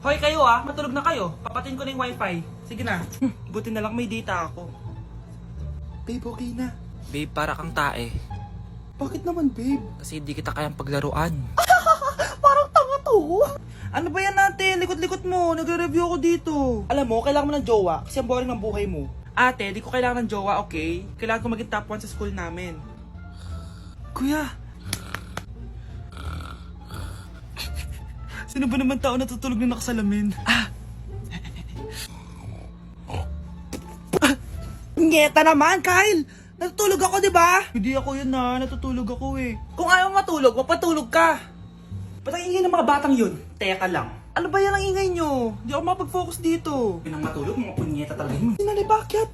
Hoy kayo matulog na kayo. Papatin ko na yung wifi. Sige na. Buti na lang may data ako. Babe, okay na. Babe, para kang tae. Bakit naman, babe? Kasi hindi kita kayang paglaruan. Parang tanga to. Ano ba yan ate? Likot-likot mo. Nagre-review ako dito. Alam mo, kailangan mo ng jowa kasi ang boring ng buhay mo. Ate, di ko kailangan ng jowa, okay? Kailangan ko maging top 1 sa school namin. Kuya! Sino ba naman tao natutulog na nakasalamin? Ngeta naman, Kyle! Natutulog ako, di ba? Hindi ako yun natutulog ako eh. Kung ayaw matulog, mapatulog ka. Ba't ang ingay ng mga batang yun? Teka lang. Ano ba yan ang ingay nyo? Hindi ako mapag-focus dito. Pinang matulog, mga punyeta talaga yun. Sinali, bakit?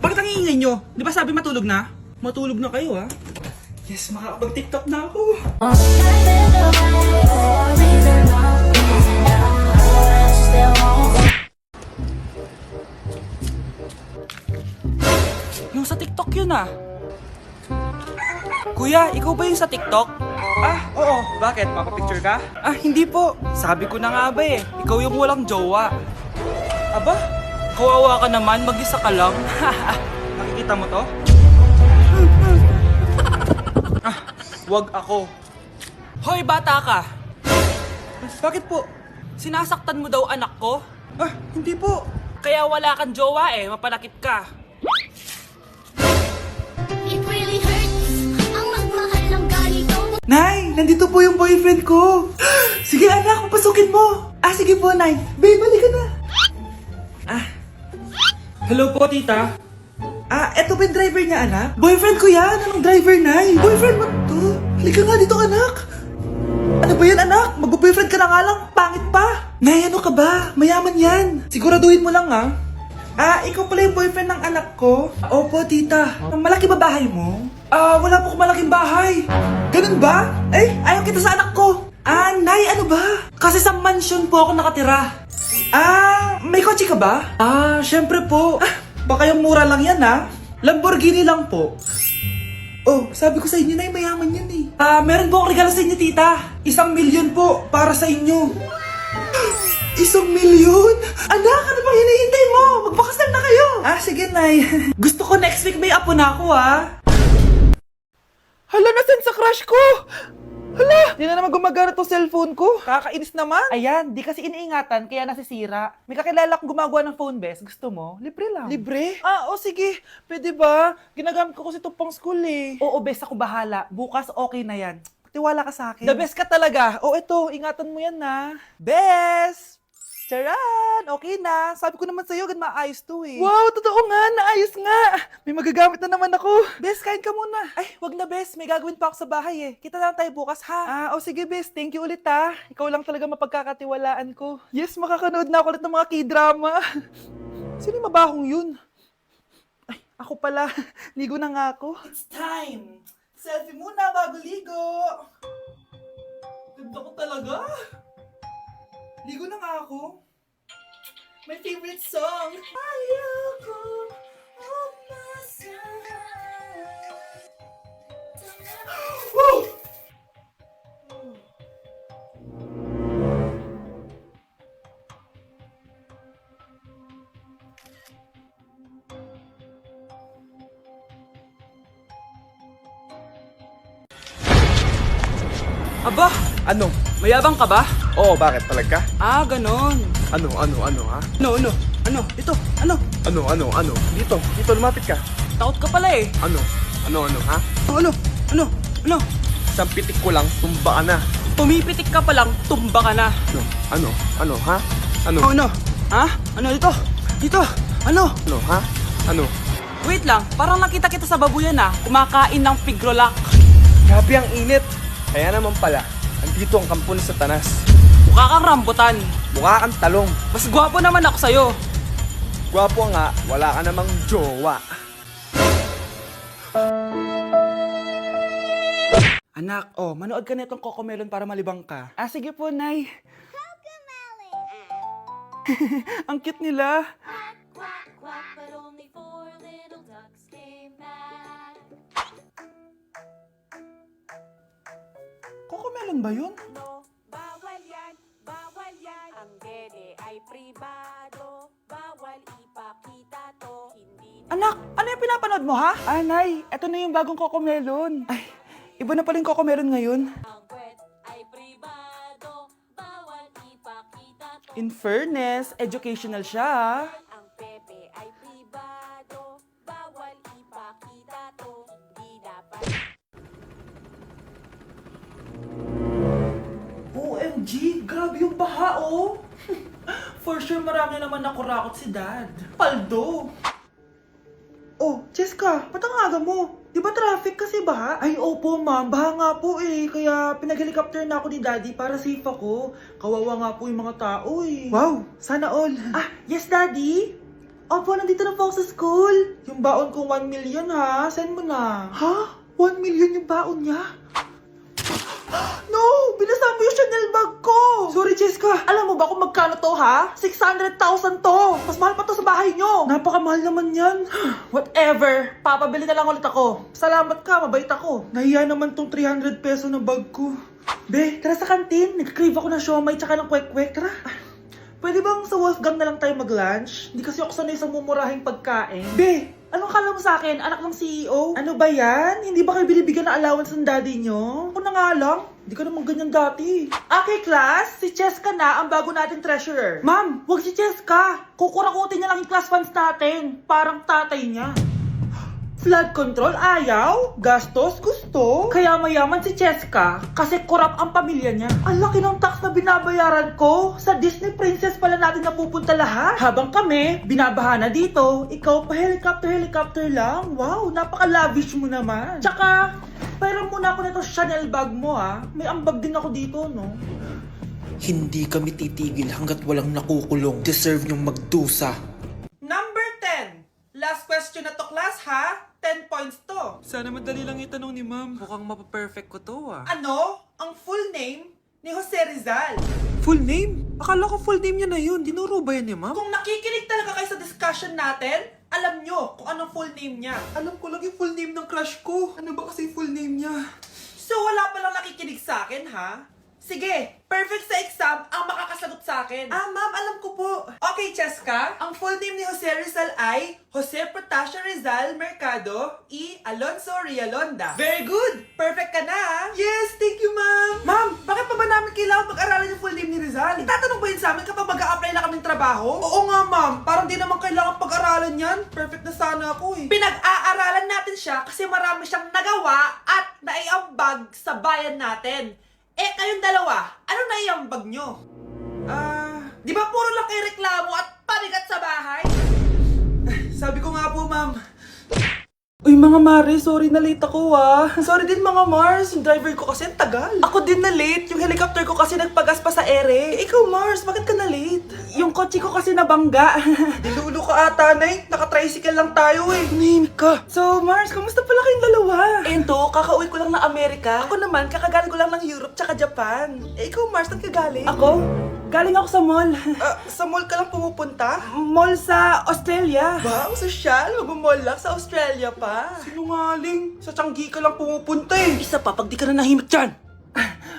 Bakit ang ingay nyo? Di ba sabi matulog na? Matulog na kayo Yes, makakapag-tiktok na ako. Yung sa TikTok yun Kuya, ikaw ba yung sa TikTok? Oo. Bakit? Papapicture ka? Hindi po. Sabi ko na nga ba ikaw yung walang jowa. Aba? Kawawa ka naman, mag-isa ka lang. Nakikita mo to? Wag ako. Hoy, bata ka! Bakit po? Sinasaktan mo daw anak ko? Hindi po. Kaya wala kang jowa mapanakit ka. It really hurts ang magmahal ng ganito. Nay, nandito po yung boyfriend ko. Sige anak, pasukin mo. Sige po, Nay. Babe, balik ka na. Hello po, tita. Eto ba yung driver niya, anak? Boyfriend ko yan. Anong driver, Nay? Boyfriend mo to? Halika nga dito, anak. Ano ba yan, anak? Mag-boyfriend ka na nga lang. Pangit pa. Nay, ano ka ba? Mayaman yan. Siguraduhin mo lang, ikaw pala yung boyfriend ng anak ko? Opo, tita. Malaki ba bahay mo? Wala po akong malaking bahay. Ganun ba? Ayaw kita sa anak ko. Nay, ano ba? Kasi sa mansion po ako nakatira. May kotse ka ba? Syempre po. Baka yung mura lang yan, Lamborghini lang po. Sabi ko sa inyo, Nay, mayaman yan meron po akong regalo sa inyo, tita. 1,000,000 po para sa inyo. 1,000,000? Anak, ano bang hinihintay mo? Magpakasal na kayo. Sige, Nay. Gusto ko next week may apo na ako, Hala, nasan sa crush ko? Hala, di na naman gumagana tong cellphone ko. Kakainis naman. Ayan, di kasi iniingatan, kaya nasisira. May kakilala akong gumagawa ng phone, bes. Gusto mo? Libre lang. Libre? Sige. Pwede ba? Ginagamit ko kasi ito pang school Oo, bes, ako bahala. Bukas okay na yan. Tiwala ka sa akin. The best ka talaga. Ito, ingatan mo yan Bes! Charan! Okay na. Sabi ko naman sa'yo, maayos to Wow, totoo nga. Naayos nga. May magagamit na naman ako. Bes, kain ka muna. Wag na, Bes. May gagawin pa ako sa bahay Kita na lang tayo bukas, ha? Sige, Bes. Thank you ulit, Ikaw lang talaga mapagkakatiwalaan ko. Yes, makakanood na ako ulit ng mga K-drama. Sino yung mabahong yun? Ako pala. Ligo na nga ako. It's time. Selfie muna bago ligo. Ganda ko talaga. Ligo na nga ako. My favorite song. Ayoko Woo! Aba, Ano? mayabang ka ba? Oo, bakit? Palag ka? Ganon. Ano, ha? Ito, Ano? Dito, lumapit ka. takot ka pala Ano, ha? Ano? Isang pitik ko lang, tumba ka na. Pumipitik ka pa lang, tumba ka na. Ano, ha? Ano, Ha? Ano dito? Ano? ha? Ano? Wait lang, parang nakita kita sa babuyan kumakain ng pigrolak. Grabe ang init. Kaya naman pala, andito ang kampo ng Satanas. Mukha kang rambutan. Mukha kang talong. Mas gwapo naman ako sa'yo. Gwapo nga, wala ka namang jowa. Anak, manood ka na itong Cocomelon para malibang ka. Sige po, Nay. Ang cute nila. Quack, quack, but only 4 little ducks came back. Cocomelon ba yun? No, bawal yan, bawal. Anak, ano yung pinapanood mo, ha? Nay, eto na yung bagong Cocomelon. Ay, iba na pala yung Cocomelon ngayon. Ang kwet ay pribado, bawal ipakita to. In fairness, educational siya, ha? Ang pepe ay pribado, bawal ipakita to. Hindi dapat. OMG, grabe yung baha, oh. For sure, marami naman nakurakot si Dad. Paldo. Oh, Cheska, ba't ang aga mo? Di ba traffic kasi baha? Ay, opo, ma'am. Baha nga po eh. Kaya pinag-helicopter na ako ni Daddy para safe ako. Kawawa nga po yung mga tao eh. Wow, sana all. Ah, yes, Daddy? Opo, nandito na po ako sa school. Yung baon kong 1 million ha, send mo na. Ha? 1 million yung baon niya? No! Binasa mo yung Chanel bag ko! Sorry, Cheska. Alam mo ba kung magkano to, ha? 600,000 to! Mas mahal pa to sa bahay nyo! Napakamahal naman yan. Whatever. Papabili na lang ulit ako. Salamat ka, mabait ako. Nahiya naman tong 300 peso na bag ko. Be, tara sa kantin. Nag-crave ako ng siomay tsaka ng kwek-kwek. Tara. Pwede bang sa Wolfgang na lang tayo mag-lunch? Hindi kasi ako sanay sa mumurahing pagkain. Be, anong kala mo sa akin? Anak ng CEO? Ano ba yan? Hindi ba kayo binibigyan ng allowance ng daddy nyo? Ako na nga lang. Hindi ka naman ganyan dati. Okay, class. Si Cheska na ang bago nating treasurer. Ma'am, wag si Cheska. Kukurakutin niya lang yung class funds natin. Parang tatay niya. Flood control, ayaw. Gastos, gusto. Kaya mayaman si Cheska kasi korap ang pamilya niya. Ang laki ng tax na binabayaran ko. Sa Disney Princess pala natin napupunta lahat. Habang kami, binabaha na dito. Ikaw pa helicopter lang. Wow, napaka-lavish mo naman. Tsaka, pairam muna ako nito Chanel bag mo ha. May ambag din ako dito, no? Hindi kami titigil hanggat walang nakukulong. Deserve niyong magdusa. Number 10. Last question na to, class, ha? 10 points to. Sana madali lang itanong ni ma'am. Mukhang mapaperfect ko to ah. Ano? Ang full name ni Jose Rizal. Full name? Akala ko full name niya na yun. Dinuro ba yan ni ma'am? Kung nakikinig talaga kayo sa discussion natin, alam nyo kung anong full name niya. Alam ko lang yung full name ng crush ko. Ano ba kasi full name niya? So wala palang nakikinig sa akin, ha? Sige, perfect sa exam ang makakasagot sa akin. Ah, ma'am, alam ko po. Okay, Cheska, ang full name ni Jose Rizal ay Jose Protasio Rizal Mercado E. Alonso Rialonda. Very good! Perfect ka na, ha? Yes, thank you, ma'am. Ma'am, bakit pa ba namin kailangan pag-aralan yung full name ni Rizal? Itatanong ba yun sa amin kapag mag-a-apply na kaming trabaho? Oo nga, ma'am. Parang di naman kailangan pag-aralan yan. Perfect na sana ako, eh. Pinag-aaralan natin siya kasi marami siyang nagawa at naiambag sa bayan natin. Eh, kayong dalawa, ano naiambag nyo? Di ba puro lang kayo reklamo at panigat sa bahay? Sabi ko nga po, ma'am. Uy, mga Mare, sorry na late ako, Sorry din, mga Mars. Yung driver ko kasi ang tagal. Ako din na late. Yung helicopter ko kasi nagpagas pa sa ere. Eh, ikaw, Mars, bakit ka na late? Yung kotse ko kasi nabangga. Dilulo ka ata, Nay. Naka-tricycle lang tayo, eh. Name ka. So, Mars, kamusta pala kayong dalawa? Ento, kakauwi ko lang ng Amerika. Ako naman, kakagaling ko lang ng Europe tsaka Japan. Eh, ikaw, Mars, saan ka galing? Ako? Galing ako sa mall. Sa mall ka lang pumupunta? Mall sa Australia. Wow, sosyal. Mag-mall lang sa Australia pa. Sinungaling. Sa Changi ka lang pumupunta eh. Isa pa, pag di ka na nahimik dyan.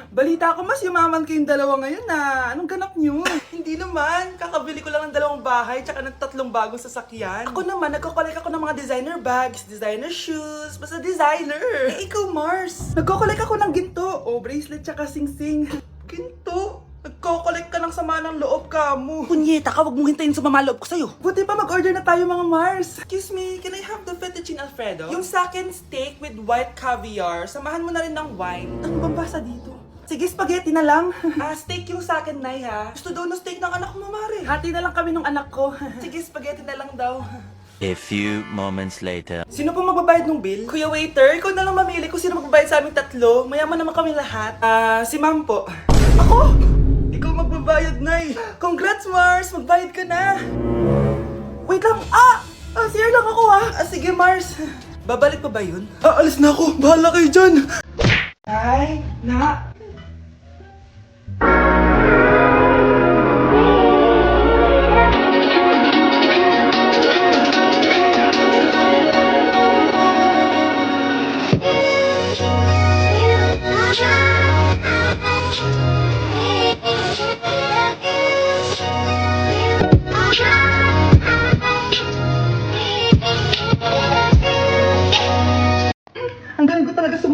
Balita ko mas yumaman kayong dalawa ngayon na. Anong ganap nyo? Hindi naman. Kakabili ko lang ng 2 bahay tsaka ng 3 bagong sasakyan. Ako naman, nagko-collect ako ng mga designer bags, designer shoes, basta designer. Eh, ikaw, Mars. Nagko-collect ako ng ginto. O, bracelet tsaka sing-sing. Ginto? Nagko-collect ka ng sama ng loob ka mo. Punyeta ka, wag mong hintayin sumama loob ko sa'yo. Buti pa mag-order na tayo, mga Mars. Excuse me, can I have the fettuccine Alfredo? Yung sa akin steak with white caviar. Samahan mo na rin ng wine. Ano bang basa dito? Sige, spaghetti na lang. Steak yung sa akin, Nay, ha? Gusto daw ng steak ng anak mo, Mare. Hati na lang kami ng anak ko. Sige, spaghetti na lang daw. A few moments later. Sino po magbabayad ng bill? Kuya waiter, ikaw na lang mamili kung sino magbabayad sa aming 3. Mayaman naman kami lahat. Si ma'am po. Ako? Ikaw magbabayad, Nay. Congrats, Mars! Magbayad ka na. Wait lang. Sir lang ako, sige, Mars. Babalik pa ba yun? Alis na ako. Bahala kayo dyan. Ay, na.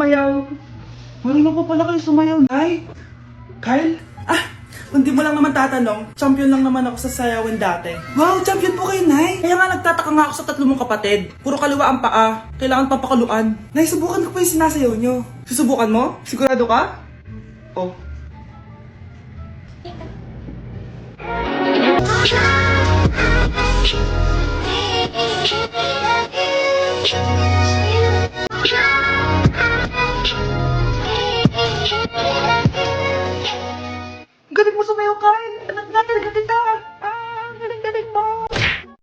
sumayaw. Marunong pa pala kayo sumayaw, Nay. Kyle? Kung di mo lang naman tatanong, champion lang naman ako sa sayawan dati. Wow, champion po kayo, Nay. Kaya nga nagtataka nga ako sa tatlo mong kapatid. Puro kaliwa ang paa. Kailangan papakaluan. Nay, subukan ko pa yung sinasayaw nyo. Susubukan mo? Sigurado ka? Oh. Galing mo sumayaw, Kyle. Anak na, talaga kita.